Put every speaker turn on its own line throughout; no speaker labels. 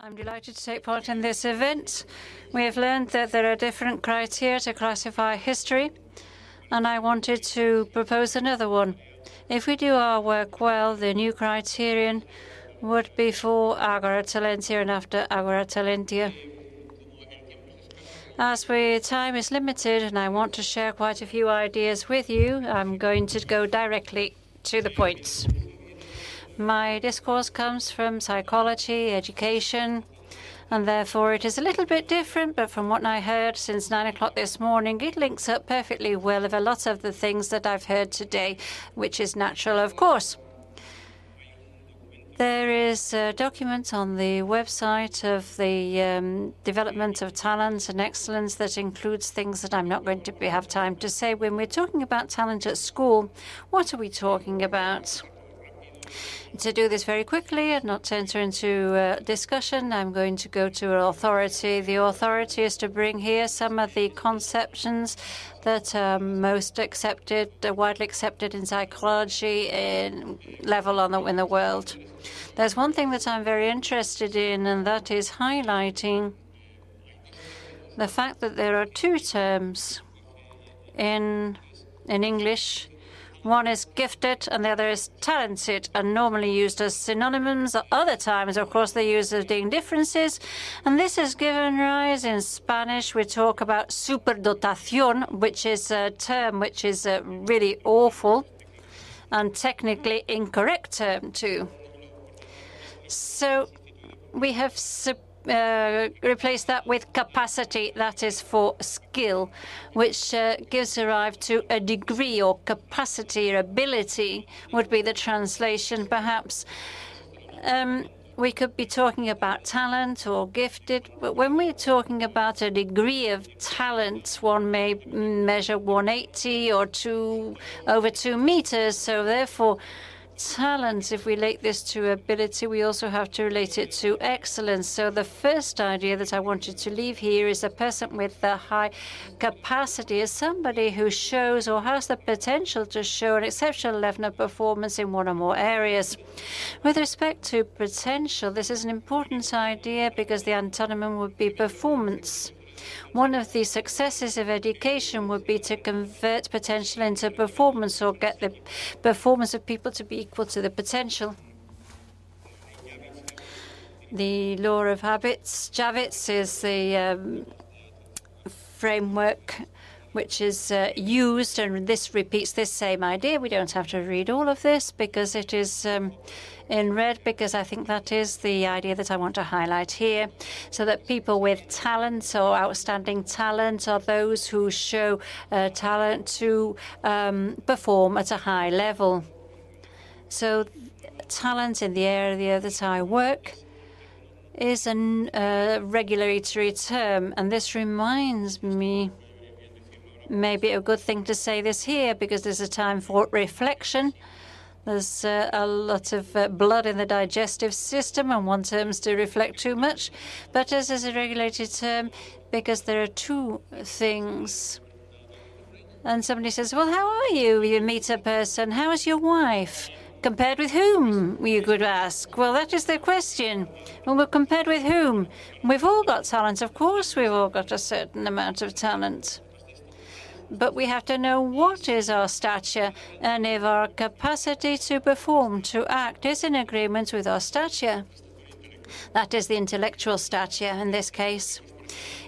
I'm delighted to take part in this event. We have learned that there are different criteria to classify history, and I wanted to propose another one. If we do our work well, the new criterion would be for Agora Talentia and after Agora Talentia. As time is limited and I want to share quite a few ideas with you, I'm going to go directly to the points. My discourse comes from psychology, education, and therefore it is a little bit different, but from what I heard since 9 o'clock this morning, it links up perfectly well with a lot of the things that I've heard today, which is natural, of course. There is a document on the website of the development of talent and excellence that includes things that I'm not going to have time to say. When we're talking about talent at school, what are we talking about? To do this very quickly and not to enter into discussion, I'm going to go to an authority. The authority is to bring here some of the conceptions that are most accepted, widely accepted in psychology in the world. There's one thing that I'm very interested in, and that is highlighting the fact that there are two terms in English. One is gifted and the other is talented, and normally used as synonyms. Other times, of course, they're used as being differences. And this has given rise in Spanish. We talk about superdotación, which is a term which is really awful and technically incorrect term, too. So we have replace that with capacity, that is for skill, which gives rise to a degree or capacity or ability would be the translation, perhaps. We could be talking about talent or gifted, but when we're talking about a degree of talent, one may measure 180 or over 2 meters, so therefore talent, if we relate this to ability, we also have to relate it to excellence. So the first idea that I wanted to leave here is a person with a high capacity is somebody who shows or has the potential to show an exceptional level of performance in one or more areas. With respect to potential, this is an important idea because the antonym would be performance. One of the successes of education would be to convert potential into performance or get the performance of people to be equal to the potential. The law of habits, Javits, is the framework which is used, and this repeats this same idea. We don't have to read all of this because it is in red, because I think that is the idea that I want to highlight here, so that people with talent or outstanding talent are those who show talent to perform at a high level. So talent in the area that I work is a regulatory term, and this reminds me, maybe a good thing to say this here because there's a time for reflection. There's a lot of blood in the digestive system, and one terms to reflect too much. But this is a regulated term because there are two things. And somebody says, well, how are you? You meet a person. How is your wife? Compared with whom, you could ask. Well, that is the question. Well, we're compared with whom? We've all got talent. Of course, we've all got a certain amount of talent. But we have to know what is our stature, and if our capacity to perform, to act, is in agreement with our stature. That is the intellectual stature in this case.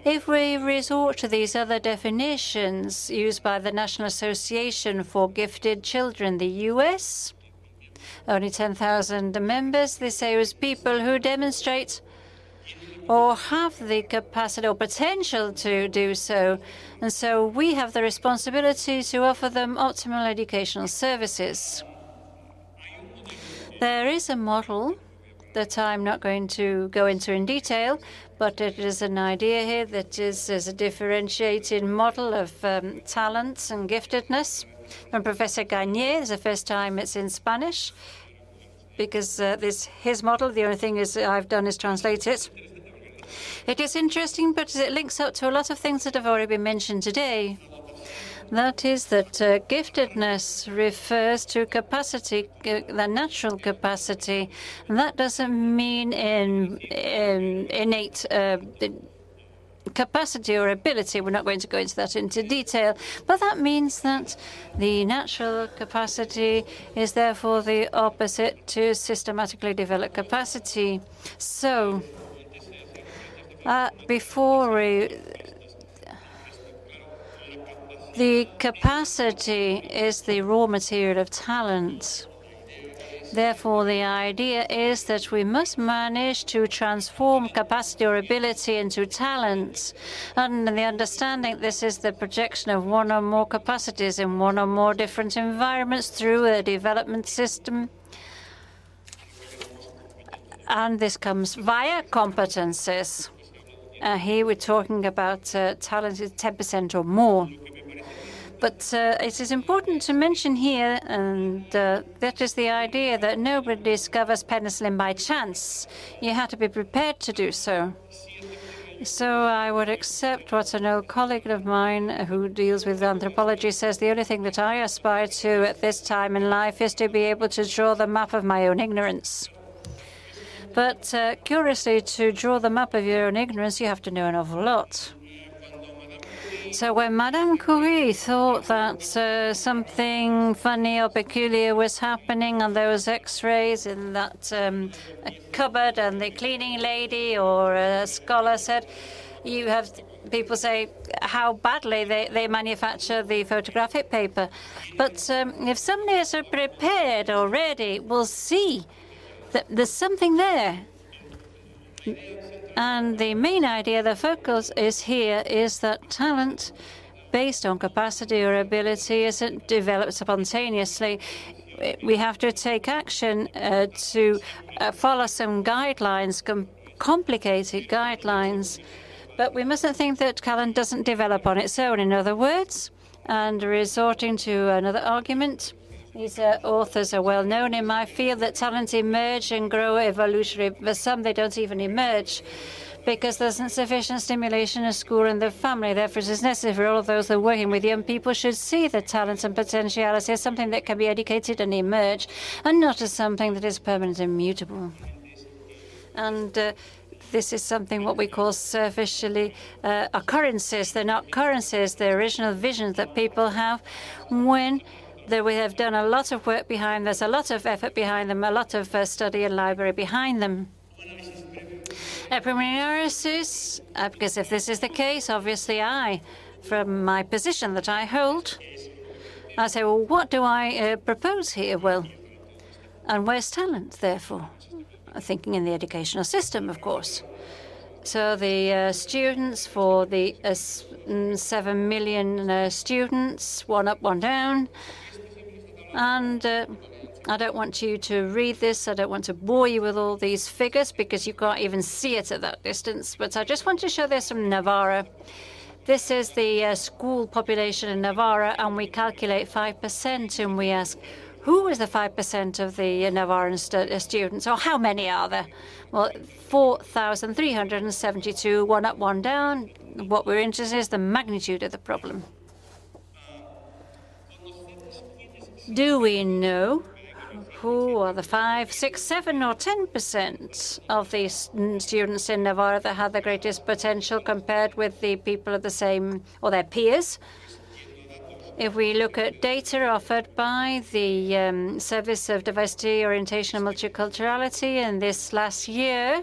If we resort to these other definitions used by the National Association for Gifted Children, the U.S., only 10,000 members, they say it was people who demonstrate or have the capacity or potential to do so. And so we have the responsibility to offer them optimal educational services. There is a model that I'm not going to go into in detail, but it is an idea here that is a differentiated model of talents and giftedness from Professor Gagné. It's the first time it's in Spanish because this his model. The only thing is I've done is translate it. It is interesting, but it links up to a lot of things that have already been mentioned today. That is that giftedness refers to capacity, the natural capacity. And that doesn't mean innate capacity or ability. We're not going to go into that into detail, but that means that the natural capacity is therefore the opposite to systematically developed capacity. So the capacity is the raw material of talent. Therefore, the idea is that we must manage to transform capacity or ability into talent. And the understanding this is the projection of one or more capacities in one or more different environments through a development system. And this comes via competences. Here we're talking about talent is 10% or more. But it is important to mention here, and that is the idea that nobody discovers penicillin by chance. You have to be prepared to do so. So I would accept what an old colleague of mine who deals with anthropology says: the only thing that I aspire to at this time in life is to be able to draw the map of my own ignorance. But curiously, to draw the map of your own ignorance, you have to know an awful lot. So when Madame Curie thought that something funny or peculiar was happening on those X-rays in that cupboard, and the cleaning lady or a scholar said, you have people say how badly they manufacture the photographic paper. But if somebody is prepared already, will see that there's something there. And the main idea, the focus is here, is that talent based on capacity or ability isn't developed spontaneously. We have to take action to follow some guidelines, complicated guidelines. But we mustn't think that talent doesn't develop on its own. In other words, and resorting to another argument, these authors are well known in my field, that talents emerge and grow evolutionary. For some, they don't even emerge because there isn't sufficient stimulation in school and the family. Therefore, it is necessary for all of those that are working with young people should see the talents and potentiality as something that can be educated and emerge, and not as something that is permanent and mutable. And this is something what we call superficially occurrences. They're not occurrences. They're original visions that people have when we have done a lot of work behind. There's a lot of effort behind them, a lot of study and library behind them. A preliminary analysis, because if this is the case, obviously from my position that I hold, I say, well, what do I propose here? Well, and where's talent, therefore? Thinking in the educational system, of course. So the students, for the 7 million students, one up, one down. And I don't want you to read this. I don't want to bore you with all these figures because you can't even see it at that distance. But I just want to show this from Navarra. This is the school population in Navarra, and we calculate 5%, and we ask, who is the 5% of the Navarran students, or how many are there? Well, 4,372, one up, one down. What we're interested in is the magnitude of the problem. Do we know who are the 5, 6, 7, or 10% of the students in Navarra that have the greatest potential compared with the people of the same, or their peers? If we look at data offered by the Service of Diversity, Orientation and Multiculturality in this last year,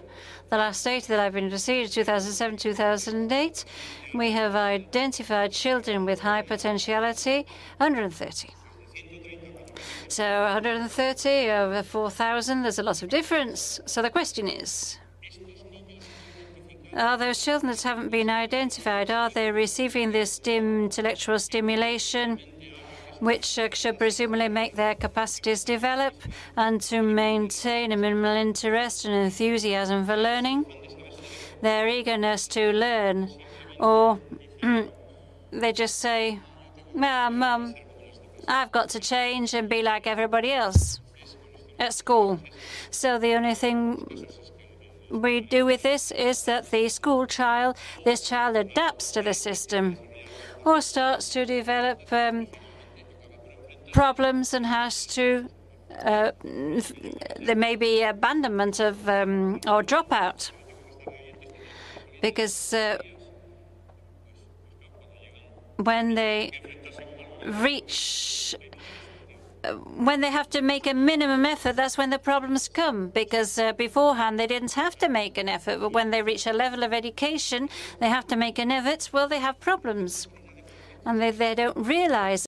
the last data that I've been received, 2007-2008, we have identified children with high potentiality, 130. So 130 over 4,000, there's a lot of difference. So the question is, are those children that haven't been identified, are they receiving this intellectual stimulation, which should presumably make their capacities develop and to maintain a minimal interest and enthusiasm for learning, their eagerness to learn, or they just say, Mum, I've got to change and be like everybody else at school. So the only thing we do with this is that the school child, this child adapts to the system. or starts to develop problems and has to there may be abandonment of or dropout because when they reach when they have to make a minimum effort, that's when the problems come, because beforehand they didn't have to make an effort, but when they reach a level of education they have to make an effort, well, they have problems and they don't realize